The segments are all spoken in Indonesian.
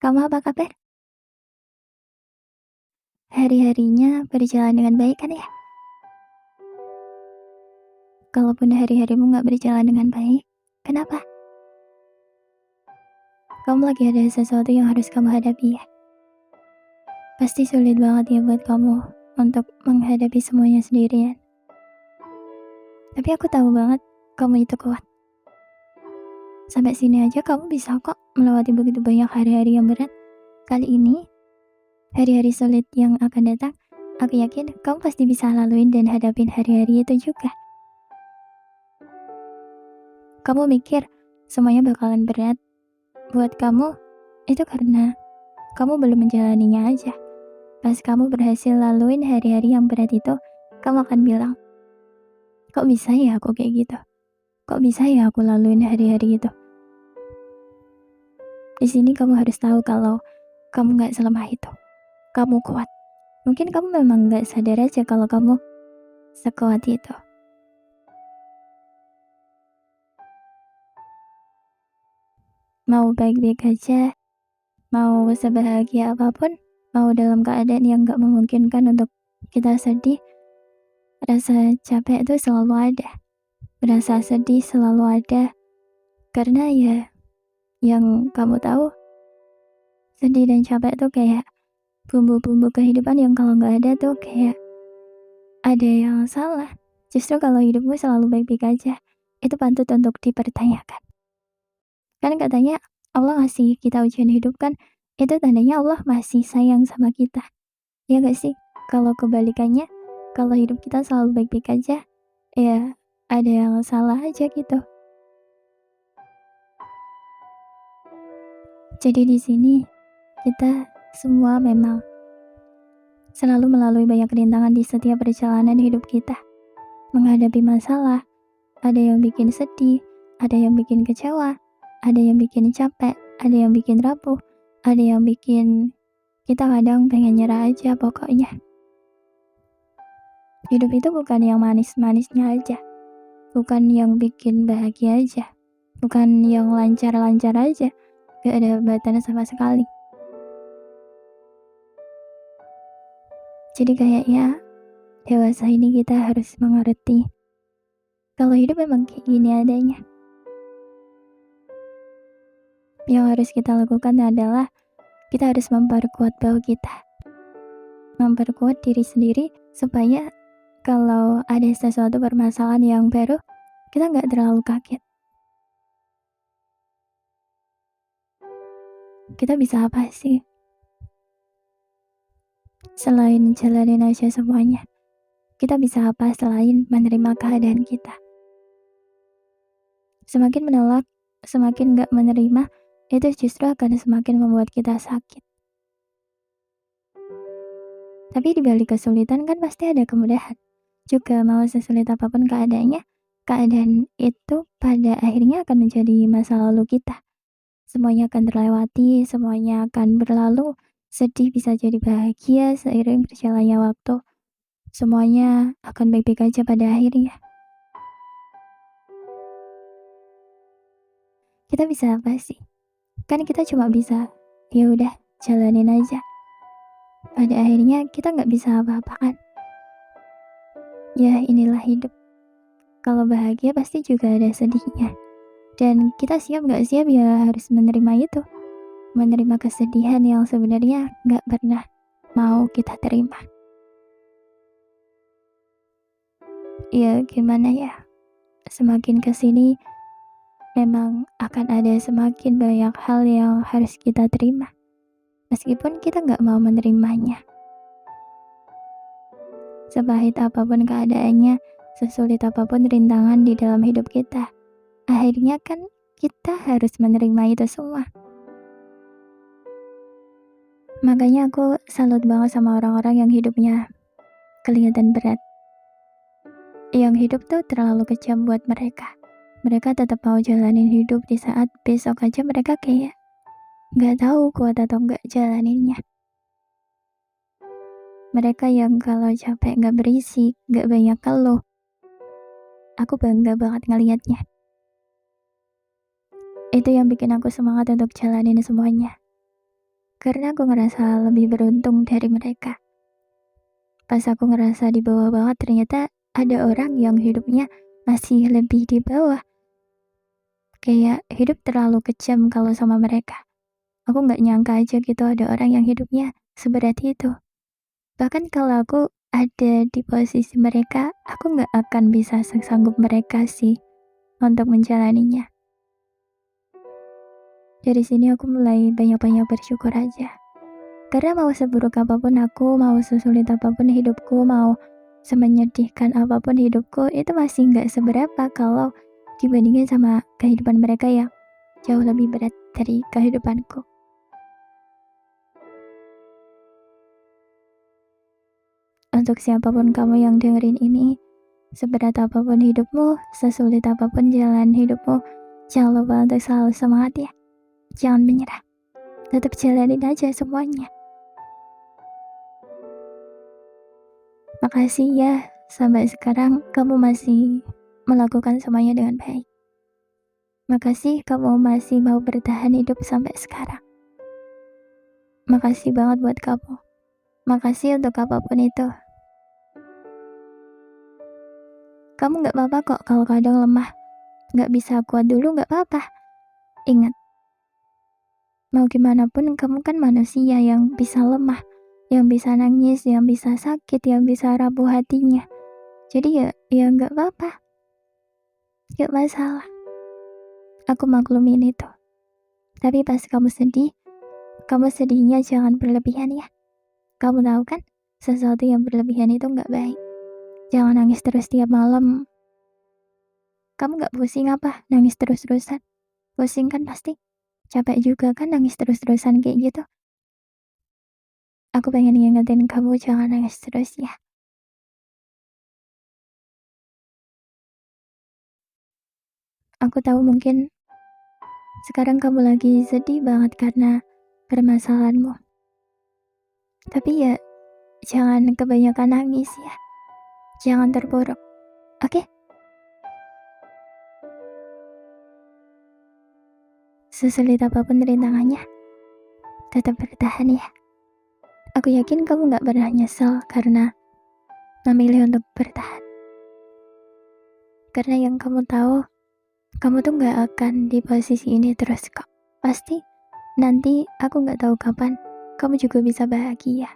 Kamu apa kabar? Hari-harinya berjalan dengan baik kan ya? Kalaupun hari-harimu nggak berjalan dengan baik, kenapa? Kamu lagi ada sesuatu yang harus kamu hadapi ya? Pasti sulit banget ya buat kamu untuk menghadapi semuanya sendirian. Tapi aku tahu banget kamu itu kuat. Sampai sini aja kamu bisa kok melewati begitu banyak hari-hari yang berat. Kali ini, hari-hari sulit yang akan datang, aku yakin kamu pasti bisa laluin dan hadapin hari-hari itu juga. Kamu mikir semuanya bakalan berat buat kamu, itu karena kamu belum menjalaninya aja. Pas kamu berhasil laluin hari-hari yang berat itu, kamu akan bilang, kok bisa ya aku kayak gitu? Kok bisa ya aku laluin hari-hari itu? Di sini kamu harus tahu kalau kamu gak selemah itu. Kamu kuat. Mungkin kamu memang gak sadar aja kalau kamu sekuat itu. Mau baik-baik aja, mau sebahagia apapun, mau dalam keadaan yang gak memungkinkan untuk kita sedih, rasa capek itu selalu ada. Rasa sedih selalu ada. Karena ya, yang kamu tahu, sedih dan capek tuh kayak bumbu-bumbu kehidupan yang kalau gak ada tuh kayak ada yang salah. Justru kalau hidupmu selalu baik-baik aja, itu patut untuk dipertanyakan. Kan katanya Allah ngasih kita ujian hidup kan, itu tandanya Allah masih sayang sama kita. Ya gak sih? Kalau kebalikannya, kalau hidup kita selalu baik-baik aja, ya ada yang salah aja gitu. Jadi di sini kita semua memang selalu melalui banyak rintangan di setiap perjalanan hidup kita. Menghadapi masalah, ada yang bikin sedih, ada yang bikin kecewa, ada yang bikin capek, ada yang bikin rapuh, ada yang bikin kita kadang pengen nyerah aja pokoknya. Hidup itu bukan yang manis-manisnya aja, bukan yang bikin bahagia aja, bukan yang lancar-lancar aja, gak ada hambatan sama sekali. Jadi kayaknya dewasa ini kita harus mengerti kalau hidup memang kayak gini adanya. Yang harus kita lakukan adalah kita harus memperkuat bahu kita, memperkuat diri sendiri supaya kalau ada sesuatu permasalahan yang baru, kita nggak terlalu kaget. Kita bisa apa sih? Selain jalanin aja semuanya, kita bisa apa selain menerima keadaan kita? Semakin menolak, semakin nggak menerima, itu justru akan semakin membuat kita sakit. Tapi di balik kesulitan kan pasti ada kemudahan. Juga mau sesulit apapun keadaannya, keadaan itu pada akhirnya akan menjadi masa lalu kita. Semuanya akan terlewati, semuanya akan berlalu, sedih bisa jadi bahagia seiring berjalannya waktu. Semuanya akan baik-baik aja pada akhirnya. Kita bisa apa sih? Kan kita cuma bisa, ya udah jalanin aja. Pada akhirnya kita nggak bisa apa-apaan. Ya inilah hidup. Kalau bahagia pasti juga ada sedihnya. Dan kita siap gak siap ya harus menerima itu. Menerima kesedihan yang sebenarnya gak pernah mau kita terima. Ya gimana ya, semakin kesini memang akan ada semakin banyak hal yang harus kita terima. Meskipun kita gak mau menerimanya. Sepahit apapun keadaannya, sesulit apapun rintangan di dalam hidup kita, akhirnya kan kita harus menerima itu semua. Makanya aku salut banget sama orang-orang yang hidupnya kelihatan berat. Yang hidup tuh terlalu kejam buat mereka. Mereka tetap mau jalanin hidup di saat besok aja mereka kayak gak tahu kuat atau gak jalaninnya. Mereka yang kalau capek gak berisik, gak banyak keluh. Aku bangga banget ngelihatnya. Itu yang bikin aku semangat untuk jalanin semuanya. Karena aku ngerasa lebih beruntung dari mereka. Pas aku ngerasa di bawah banget, ternyata ada orang yang hidupnya masih lebih di bawah. Kayak hidup terlalu kejam kalau sama mereka. Aku nggak nyangka aja gitu ada orang yang hidupnya seberat itu. Bahkan kalau aku ada di posisi mereka, aku nggak akan bisa sesanggup mereka sih untuk menjalaninya. Dari sini aku mulai banyak-banyak bersyukur aja. Karena mau seburuk apapun aku, mau sesulit apapun hidupku, mau semenyedihkan apapun hidupku, itu masih nggak seberapa kalau dibandingin sama kehidupan mereka yang jauh lebih berat dari kehidupanku. Untuk siapapun kamu yang dengerin ini, seberat apapun hidupmu, sesulit apapun jalan hidupmu, jangan lupa untuk selalu semangat ya. Jangan menyerah. Tetap jalanin aja semuanya. Makasih ya, sampai sekarang kamu masih melakukan semuanya dengan baik. Makasih kamu masih mau bertahan hidup sampai sekarang. Makasih banget buat kamu. Makasih untuk apapun itu. Kamu gak apa-apa kok kalau kadang lemah. Gak bisa kuat dulu gak apa-apa. Ingat, mau gimana pun kamu kan manusia yang bisa lemah, yang bisa nangis, yang bisa sakit, yang bisa rapuh hatinya. Jadi ya gak apa-apa. Gak masalah. Aku maklumin itu. Tapi pas kamu sedihnya jangan berlebihan ya. Kamu tahu kan, sesuatu yang berlebihan itu gak baik. Jangan nangis terus tiap malam. Kamu gak pusing apa nangis terus-terusan? Pusing kan pasti? Capek juga kan nangis terus-terusan kayak gitu? Aku pengen ngingetin kamu jangan nangis terus ya. Aku tahu mungkin sekarang kamu lagi sedih banget karena permasalahanmu. Tapi ya, jangan kebanyakan nangis ya. Jangan terpuruk. Oke? Sesulit apapun rintangannya, tetap bertahan ya. Aku yakin kamu gak pernah nyesal karena memilih untuk bertahan. Karena yang kamu tahu, kamu tuh gak akan di posisi ini terus kok. Pasti nanti aku gak tahu kapan kamu juga bisa bahagia.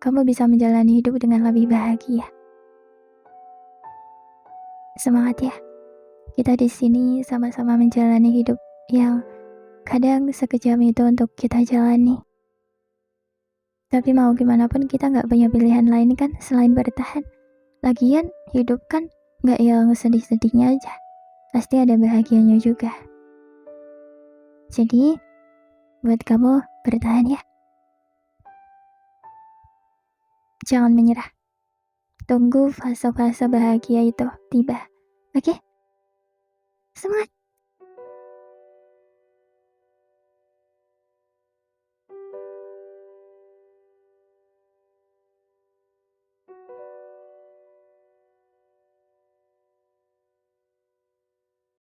Kamu bisa menjalani hidup dengan lebih bahagia. Semangat ya. Kita di sini sama-sama menjalani hidup yang kadang sekejam itu untuk kita jalani. Tapi mau gimana pun kita gak punya pilihan lain kan selain bertahan. Lagian hidup kan gak yang sedih-sedihnya aja. Pasti ada bahagianya juga. Jadi, buat kamu bertahan ya. Jangan menyerah. Tunggu fase-fase bahagia itu tiba. Oke? Semangat!